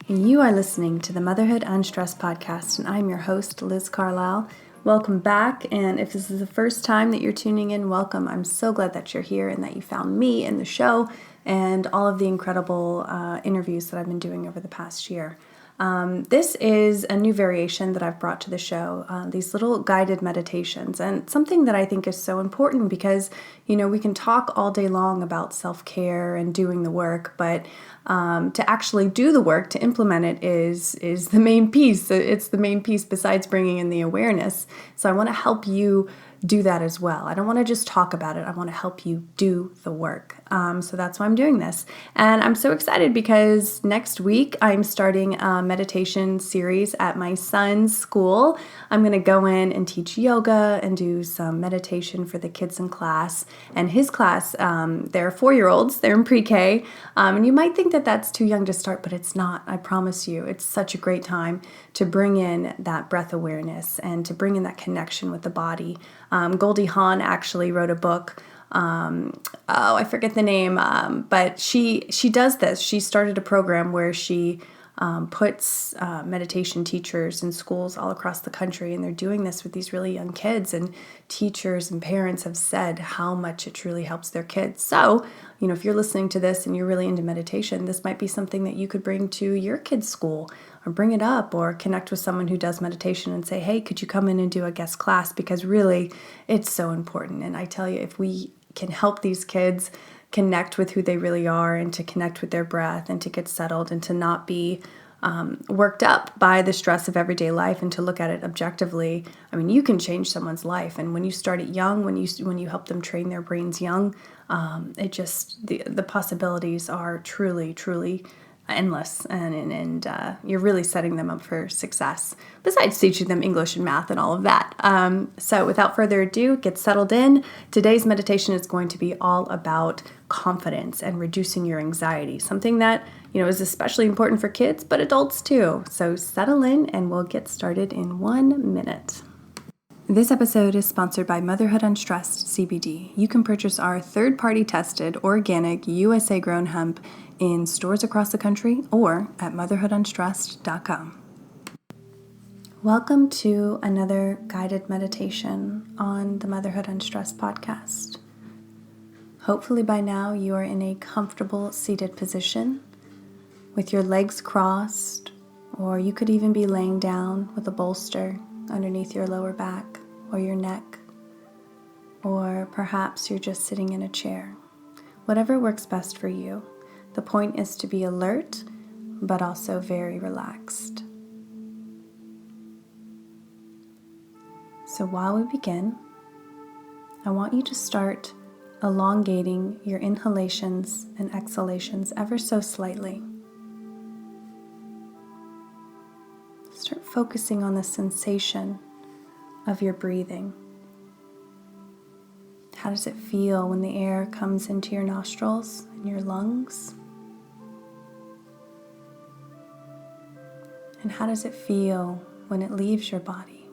You are listening to the Motherhood Unstressed podcast, and I'm your host, Liz Carlisle. Welcome back, and if this is the first time that you're tuning in, welcome. I'm so glad that you're here and that you found me in the show and all of the incredible interviews that I've been doing over the past year. This is a new variation that I've brought to the show, these little guided meditations, and something that I think is so important because, we can talk all day long about self-care and doing the work, but to actually do the work, to implement it is the main piece. It's the main piece besides bringing in the awareness. So I want to help you do that as well. I don't want to just talk about it. I want to help you do the work. So that's why I'm doing this. And I'm so excited because next week I'm starting a meditation series at my son's school. I'm going to go in and teach yoga and do some meditation for the kids in class. And his class, they're 4-year-olds. They're in pre-K. And you might think that that's too young to start, but it's not. I promise you. It's such a great time to bring in that breath awareness and to bring in that connection with the body. Goldie Hawn actually wrote a book. I forget the name, but she does this. She started a program where she puts meditation teachers in schools all across the country, and they're doing this with these really young kids, and teachers and parents have said how much it truly helps their kids. So, if you're listening to this and you're really into meditation, this might be something that you could bring to your kid's school or bring it up or connect with someone who does meditation and say, hey, could you come in and do a guest class? Because really, it's so important. And I tell you, if we can help these kids connect with who they really are and to connect with their breath and to get settled and to not be worked up by the stress of everyday life and to look at it objectively. I mean, you can change someone's life. And when you start it young, when you help them train their brains young, the possibilities are truly, truly endless, and you're really setting them up for success, besides teaching them English and math and all of that. So without further ado, get settled in. Today's meditation is going to be all about confidence and reducing your anxiety, something that is especially important for kids, but adults too. So settle in and we'll get started in 1 minute. This episode is sponsored by Motherhood Unstressed CBD. You can purchase our third-party tested, organic, USA-grown hemp in stores across the country or at motherhoodunstressed.com. Welcome to another guided meditation on the Motherhood Unstressed podcast. Hopefully by now you are in a comfortable seated position with your legs crossed, or you could even be laying down with a bolster underneath your lower back or your neck, or perhaps you're just sitting in a chair. Whatever works best for you. The point is to be alert, but also very relaxed. So while we begin, I want you to start elongating your inhalations and exhalations ever so slightly. Start focusing on the sensation of your breathing. How does it feel when the air comes into your nostrils and your lungs? And how does it feel when it leaves your body?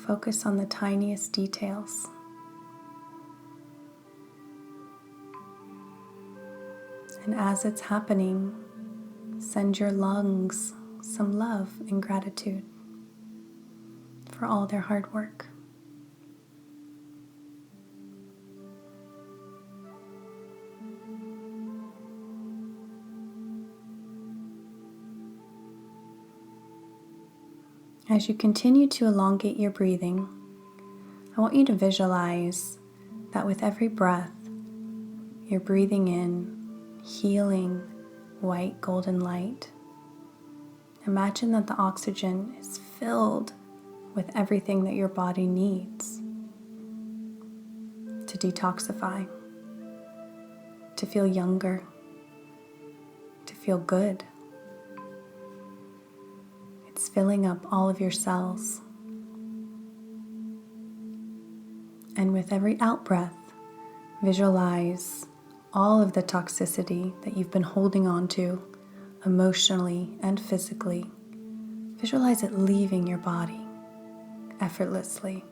Focus on the tiniest details. And as it's happening, send your lungs some love and gratitude for all their hard work. As you continue to elongate your breathing, I want you to visualize that with every breath, you're breathing in healing white golden light. Imagine that the oxygen is filled with everything that your body needs to detoxify, to feel younger, to feel good. It's filling up all of your cells. And with every out-breath, visualize all of the toxicity that you've been holding on to emotionally and physically. Visualize it leaving your body effortlessly.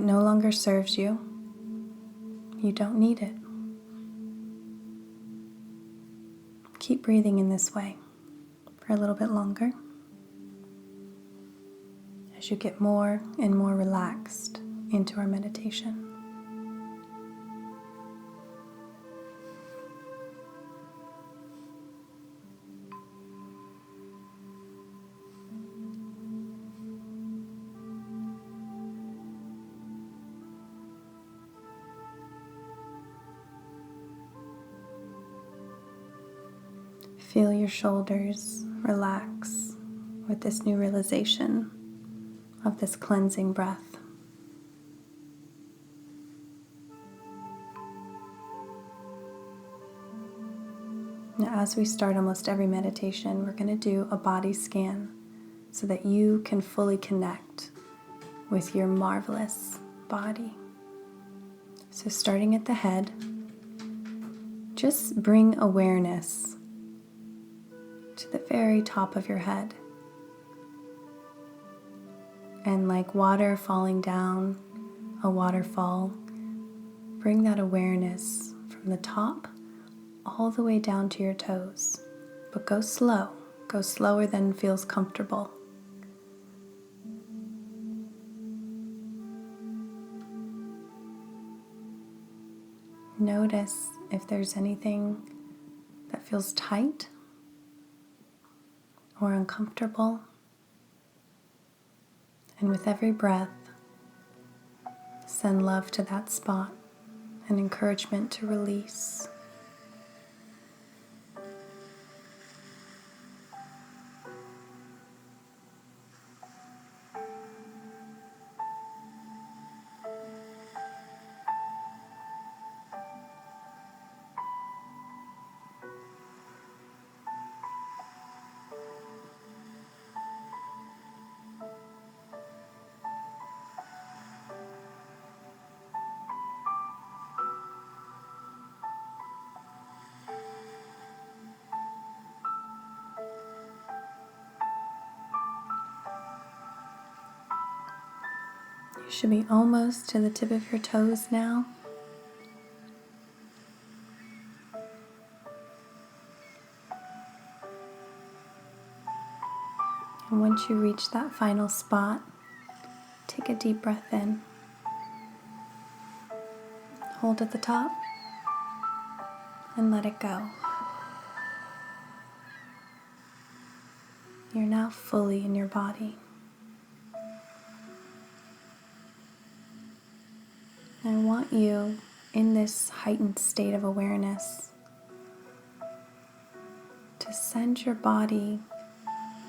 no longer serves you, you don't need it. Keep breathing in this way for a little bit longer as you get more and more relaxed into our meditation. Feel your shoulders relax with this new realization of this cleansing breath. Now, as we start almost every meditation, we're going to do a body scan so that you can fully connect with your marvelous body. So starting at the head, just bring awareness to the very top of your head. And like water falling down a waterfall, bring that awareness from the top all the way down to your toes. But go slow. Go slower than feels comfortable. Notice if there's anything that feels tight or uncomfortable. And with every breath, send love to that spot and encouragement to release. You should be almost to the tip of your toes now. And once you reach that final spot, take a deep breath in. Hold at the top and let it go. You're now fully in your body. I want you in this heightened state of awareness to send your body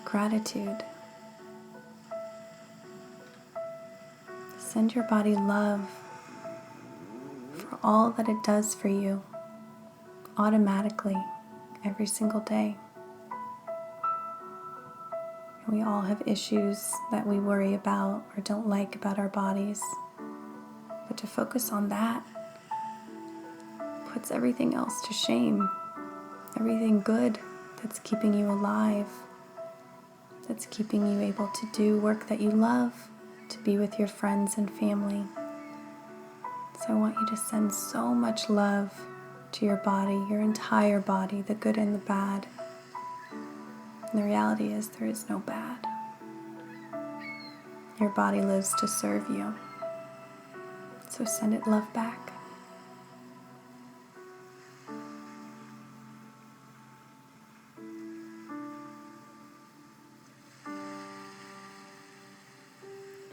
gratitude. Send your body love for all that it does for you automatically every single day. We all have issues that we worry about or don't like about our bodies. But to focus on that puts everything else to shame. Everything good that's keeping you alive, that's keeping you able to do work that you love, to be with your friends and family. So I want you to send so much love to your body, your entire body, the good and the bad. And the reality is there is no bad. Your body lives to serve you. So send it love back.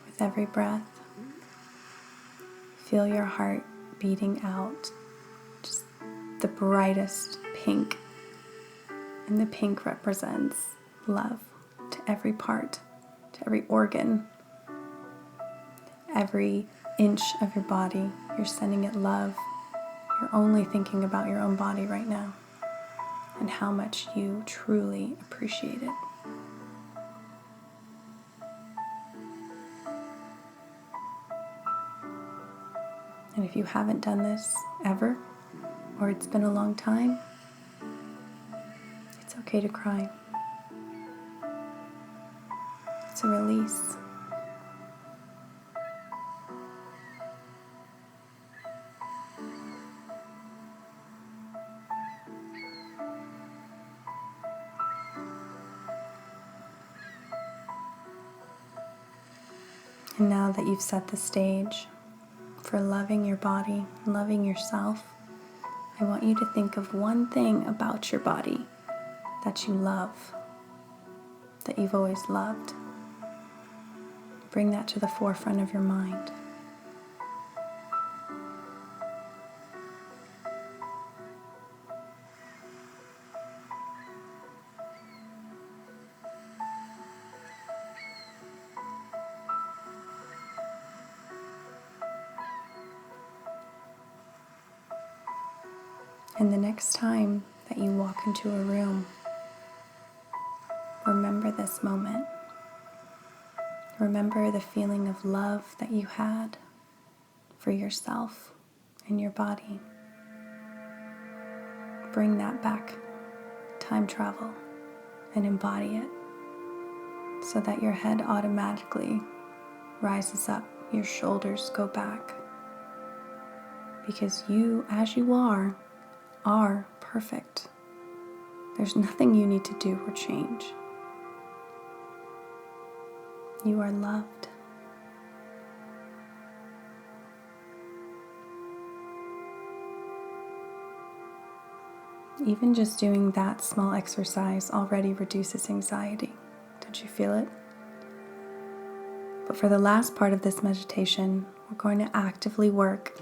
With every breath, feel your heart beating out just the brightest pink. And the pink represents love to every part, to every organ, every inch of your body. You're sending it love. You're only thinking about your own body right now and how much you truly appreciate it. And if you haven't done this ever, or it's been a long time, it's okay to cry. It's a release. And now that you've set the stage for loving your body, loving yourself, I want you to think of one thing about your body that you love, that you've always loved. Bring that to the forefront of your mind. And the next time that you walk into a room, remember this moment. Remember the feeling of love that you had for yourself and your body. Bring that back, time travel, and embody it so that your head automatically rises up, your shoulders go back. Because you, as you are perfect. There's nothing you need to do or change. You are loved. Even just doing that small exercise already reduces anxiety. Don't you feel it? But for the last part of this meditation, we're going to actively work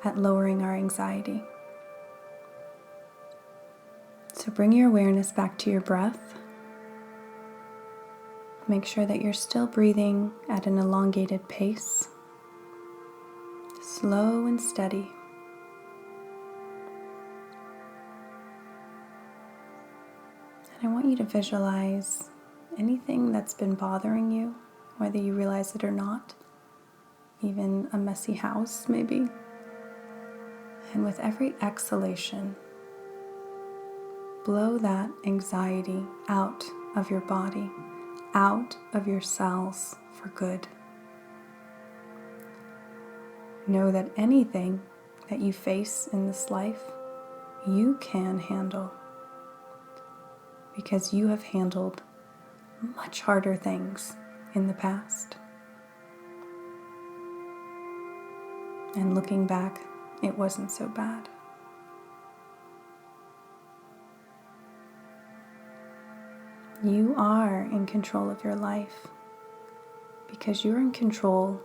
at lowering our anxiety. So bring your awareness back to your breath. Make sure that you're still breathing at an elongated pace, slow and steady. And I want you to visualize anything that's been bothering you, whether you realize it or not, even a messy house maybe. And with every exhalation, blow that anxiety out of your body, out of your cells for good. Know that anything that you face in this life, you can handle, because you have handled much harder things in the past. And looking back, it wasn't so bad. You are in control of your life because you're in control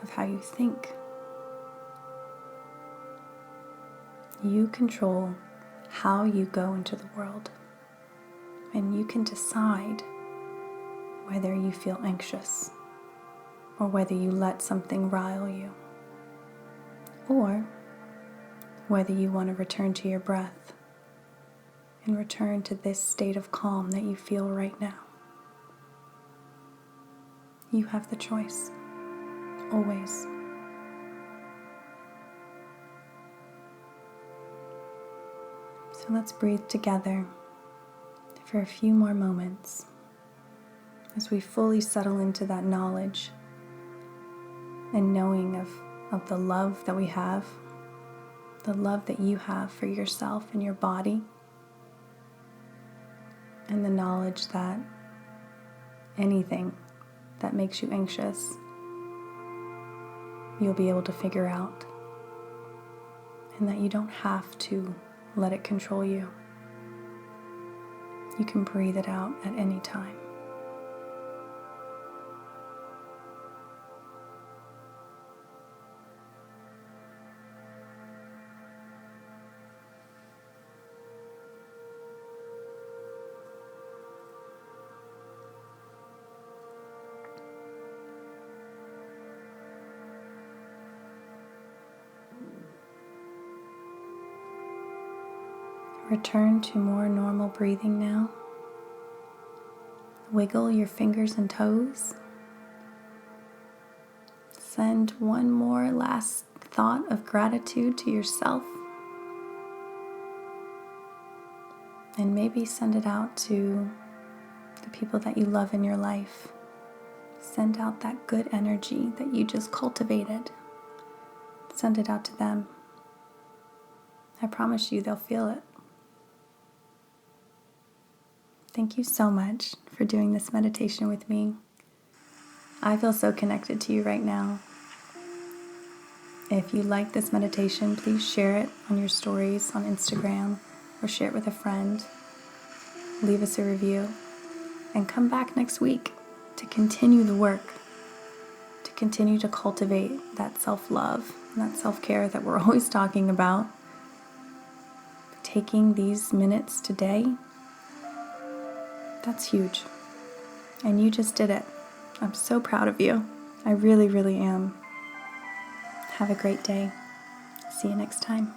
of how you think. You control how you go into the world, and you can decide whether you feel anxious or whether you let something rile you, or whether you want to return to your breath and return to this state of calm that you feel right now. You have the choice, always. So let's breathe together for a few more moments as we fully settle into that knowledge and knowing of the love that we have, the love that you have for yourself and your body, and the knowledge that anything that makes you anxious, you'll be able to figure out, and that you don't have to let it control you. You can breathe it out at any time. Return to more normal breathing now. Wiggle your fingers and toes. Send one more last thought of gratitude to yourself. And maybe send it out to the people that you love in your life. Send out that good energy that you just cultivated. Send it out to them. I promise you they'll feel it. Thank you so much for doing this meditation with me. I feel so connected to you right now. If you like this meditation, please share it on your stories on Instagram or share it with a friend. Leave us a review and come back next week to continue the work, to continue to cultivate that self-love and that self-care that we're always talking about. Taking these minutes today, that's huge. And you just did it. I'm so proud of you. I really, really am. Have a great day. See you next time.